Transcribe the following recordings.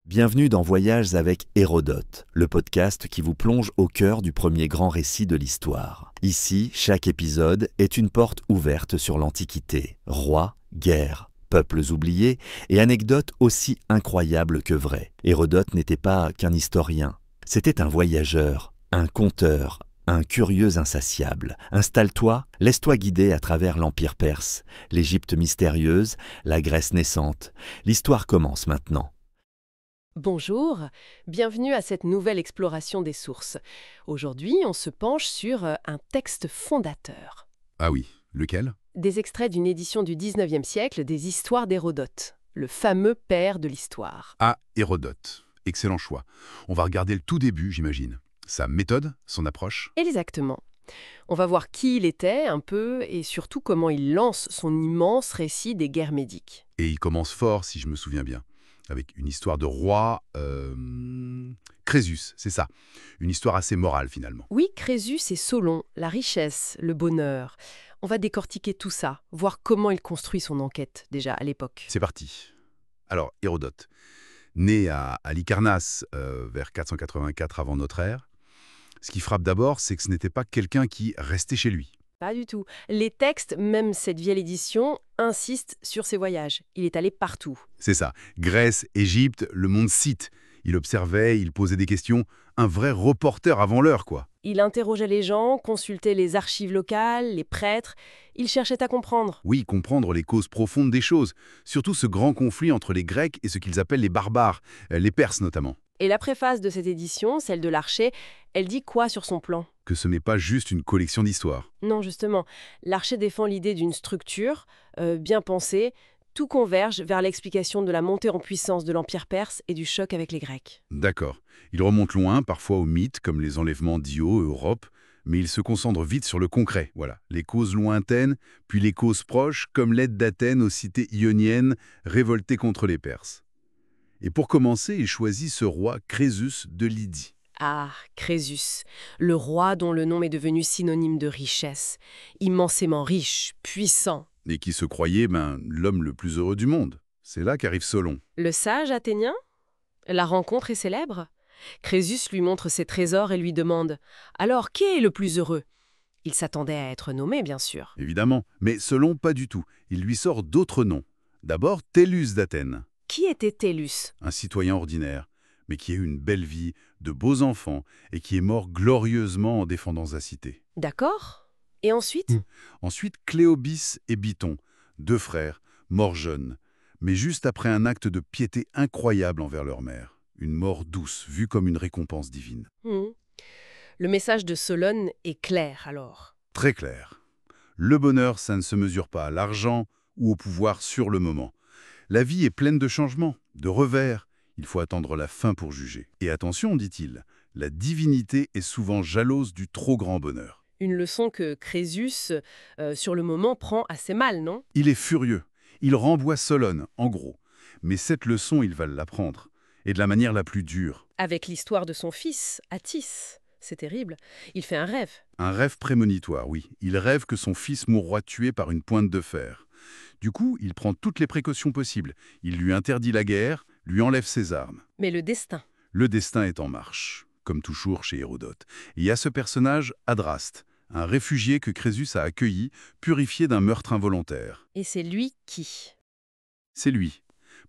Bienvenue dans Voyages avec Hérodote, le podcast qui vous plonge au cœur du premier grand récit de l'histoire. Ici, chaque épisode est une porte ouverte sur l'Antiquité. Rois, guerres, peuples oubliés et anecdotes aussi incroyables que vraies. Hérodote n'était pas qu'un historien, c'était un voyageur, un conteur, un curieux insatiable. Installe-toi, laisse-toi guider à travers l'Empire perse, l'Égypte mystérieuse, la Grèce naissante. L'histoire commence maintenant. Bonjour, bienvenue à cette nouvelle exploration des sources. Aujourd'hui, on se penche sur un texte fondateur. Ah oui, lequel? Des extraits d'une édition du 19e siècle des Histoires d'Hérodote, le fameux père de l'histoire. Ah, Hérodote. Excellent choix. On va regarder le tout début, j'imagine. Sa méthode, son approche. Exactement. On va voir qui il était un peu et surtout comment il lance son immense récit des guerres médiques. Et il commence fort, si je me souviens bien, avec une histoire de roi... Crésus, c'est ça. Une histoire assez morale, finalement. Oui, Crésus et Solon, la richesse, le bonheur. On va décortiquer tout ça, voir comment il construit son enquête, déjà à l'époque. C'est parti. Alors, Hérodote, né à Halicarnasse vers 484 avant notre ère, ce qui frappe d'abord, c'est que ce n'était pas quelqu'un qui restait chez lui. Pas du tout. Les textes, même cette vieille édition, insistent sur ses voyages. Il est allé partout. C'est ça. Grèce, Égypte, le monde Scythe. Il observait, il posait des questions. Un vrai reporter avant l'heure, quoi. Il interrogeait les gens, consultait les archives locales, les prêtres. Il cherchait à comprendre. Oui, comprendre les causes profondes des choses. Surtout ce grand conflit entre les Grecs et ce qu'ils appellent les barbares, les Perses notamment. Et la préface de cette édition, celle de l'Archer, elle dit quoi sur son plan? Que ce n'est pas juste une collection d'histoires. Non, justement. L'Archer défend l'idée d'une structure bien pensée. Tout converge vers l'explication de la montée en puissance de l'Empire perse et du choc avec les Grecs. D'accord. Il remonte loin, parfois aux mythes, comme les enlèvements d'Io, Europe, mais il se concentre vite sur le concret. Voilà, les causes lointaines, puis les causes proches, comme l'aide d'Athènes aux cités ioniennes révoltées contre les Perses. Et pour commencer, il choisit ce roi Crésus de Lydie. Ah, Crésus, le roi dont le nom est devenu synonyme de richesse, immensément riche, puissant. Et qui se croyait l'homme le plus heureux du monde. C'est là qu'arrive Solon. Le sage athénien? La rencontre est célèbre. Crésus lui montre ses trésors et lui demande « Alors, qui est le plus heureux ?» Il s'attendait à être nommé, bien sûr. Évidemment, mais Solon pas du tout. Il lui sort d'autres noms. D'abord, Tellus d'Athènes, Qui était Tellus? un citoyen ordinaire, mais qui a eu une belle vie, de beaux enfants, et qui est mort glorieusement en défendant sa cité. D'accord. Et ensuite? Ensuite, Cléobis et Biton, deux frères, morts jeunes, mais juste après un acte de piété incroyable envers leur mère. Une mort douce, vue comme une récompense divine. Le message de Solon est clair, alors. Très clair. Le bonheur, ça ne se mesure pas à l'argent ou au pouvoir sur le moment. La vie est pleine de changements, de revers. Il faut attendre la fin pour juger. Et attention, dit-il, la divinité est souvent jalouse du trop grand bonheur. Une leçon que Crésus, sur le moment, prend assez mal, non? Il est furieux. Il renvoie Solon, en gros. Mais cette leçon, il va l'apprendre. Et de la manière la plus dure. Avec l'histoire de son fils, Attis. C'est terrible. Il fait un rêve. Un rêve prémonitoire, oui. Il rêve que son fils mourra tué par une pointe de fer. Du coup, il prend toutes les précautions possibles. Il lui interdit la guerre, lui enlève ses armes. Mais le destin. Le destin est en marche, comme toujours chez Hérodote. Il y a ce personnage, Adraste, un réfugié que Crésus a accueilli, purifié d'un meurtre involontaire. Et c'est lui qui? C'est lui.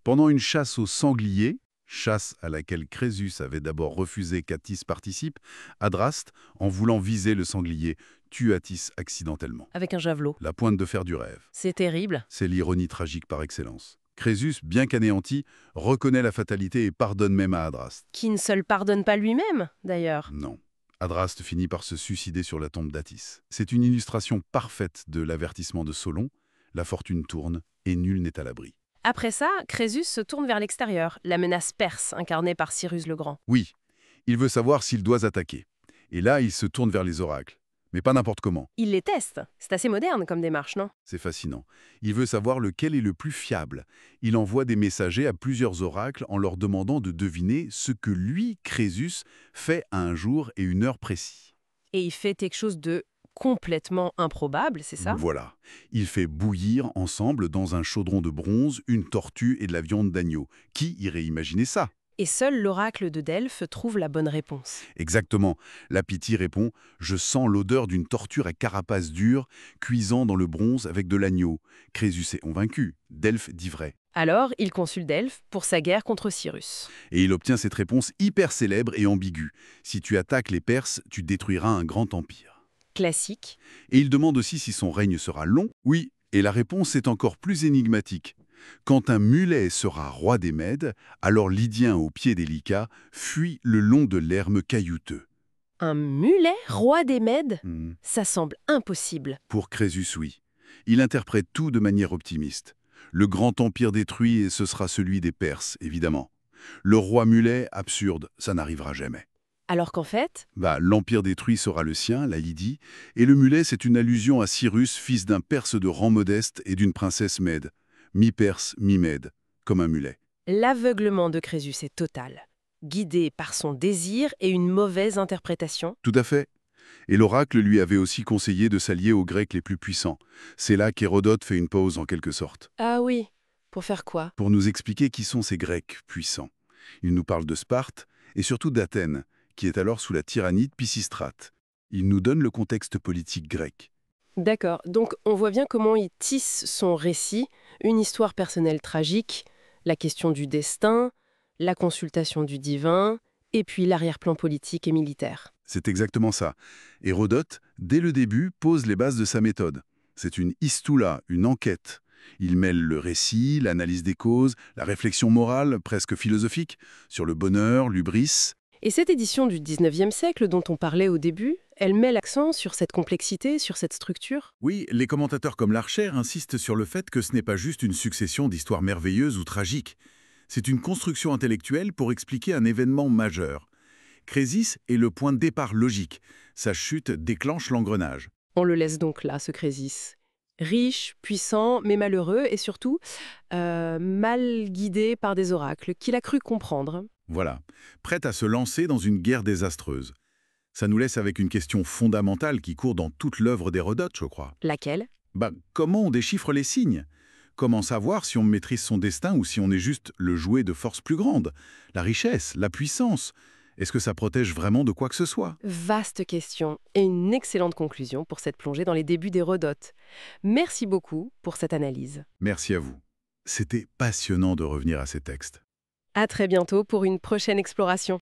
Pendant une chasse aux sangliers, chasse à laquelle Crésus avait d'abord refusé qu'Attis participe, Adraste, en voulant viser le sanglier, tue Attis accidentellement. Avec un javelot. La pointe de fer du rêve. C'est terrible. C'est l'ironie tragique par excellence. Crésus, bien qu'anéanti, reconnaît la fatalité et pardonne même à Adraste. Qui ne se le pardonne pas lui-même, d'ailleurs. Non. Adraste finit par se suicider sur la tombe d'Attis. C'est une illustration parfaite de l'avertissement de Solon. La fortune tourne et nul n'est à l'abri. Après ça, Crésus se tourne vers l'extérieur, la menace perse incarnée par Cyrus le Grand. Oui, il veut savoir s'il doit attaquer. Et là, il se tourne vers les oracles. Mais pas n'importe comment. Il les teste. C'est assez moderne comme démarche, non? C'est fascinant. Il veut savoir lequel est le plus fiable. Il envoie des messagers à plusieurs oracles en leur demandant de deviner ce que lui, Crésus, fait à un jour et une heure précis. Et il fait quelque chose de complètement improbable, c'est ça? Voilà. Il fait bouillir ensemble dans un chaudron de bronze une tortue et de la viande d'agneau. Qui irait imaginer ça? Et seul l'oracle de Delphes trouve la bonne réponse. Exactement. La Pythie répond « Je sens l'odeur d'une torture à carapace dure, cuisant dans le bronze avec de l'agneau. » Crésus est convaincu. Delphes dit vrai. Alors, il consulte Delphes pour sa guerre contre Cyrus. Et il obtient cette réponse hyper célèbre et ambiguë. « Si tu attaques les Perses, tu détruiras un grand empire. » Classique. Et il demande aussi si son règne sera long. Oui, et la réponse est encore plus énigmatique. Quand un mulet sera roi des Mèdes, alors Lydien aux pieds délicats fuit le long de l'Herme caillouteux. Un mulet, roi des Mèdes? Hmm. Ça semble impossible. Pour Crésus, oui. Il interprète tout de manière optimiste. Le grand empire détruit et ce sera celui des Perses, évidemment. Le roi mulet, absurde, ça n'arrivera jamais. Alors qu'en fait, L'empire détruit sera le sien, la Lydie, et le mulet c'est une allusion à Cyrus, fils d'un Perse de rang modeste et d'une princesse mède. Mi-perse, mi-mède, comme un mulet. l'aveuglement de Crésus est total. Guidé par son désir et une mauvaise interprétation. Tout à fait. Et l'oracle lui avait aussi conseillé de s'allier aux Grecs les plus puissants. C'est là qu'Hérodote fait une pause en quelque sorte, Ah oui, pour faire quoi? pour nous expliquer qui sont ces Grecs puissants. Il nous parle de Sparte et surtout d'Athènes, qui est alors sous la tyrannie de Pisistrate. Il nous donne le contexte politique grec. D'accord, donc on voit bien comment il tisse son récit, une histoire personnelle tragique, la question du destin, la consultation du divin, et puis l'arrière-plan politique et militaire. C'est exactement ça. Hérodote, dès le début, pose les bases de sa méthode. C'est une histoula, une enquête. Il mêle le récit, l'analyse des causes, la réflexion morale, presque philosophique, sur le bonheur, l'hubris. Et cette édition du 19e siècle dont on parlait au début, elle met l'accent sur cette complexité, sur cette structure. Oui, les commentateurs comme Larcher insistent sur le fait que ce n'est pas juste une succession d'histoires merveilleuses ou tragiques. C'est une construction intellectuelle pour expliquer un événement majeur. Crésis est le point de départ logique. Sa chute déclenche l'engrenage. On le laisse donc là, ce Crésis. Riche, puissant, mais malheureux, et surtout mal guidé par des oracles qu'il a cru comprendre. Voilà, prête à se lancer dans une guerre désastreuse. Ça nous laisse avec une question fondamentale qui court dans toute l'œuvre d'Hérodote, je crois. Laquelle? Comment on déchiffre les signes? Comment savoir si on maîtrise son destin ou si on est juste le jouet de forces plus grandes? La richesse, la puissance? Est-ce que ça protège vraiment de quoi que ce soit? Vaste question et une excellente conclusion pour cette plongée dans les débuts d'Hérodote. Merci beaucoup pour cette analyse. Merci à vous. C'était passionnant de revenir à ces textes. À très bientôt pour une prochaine exploration.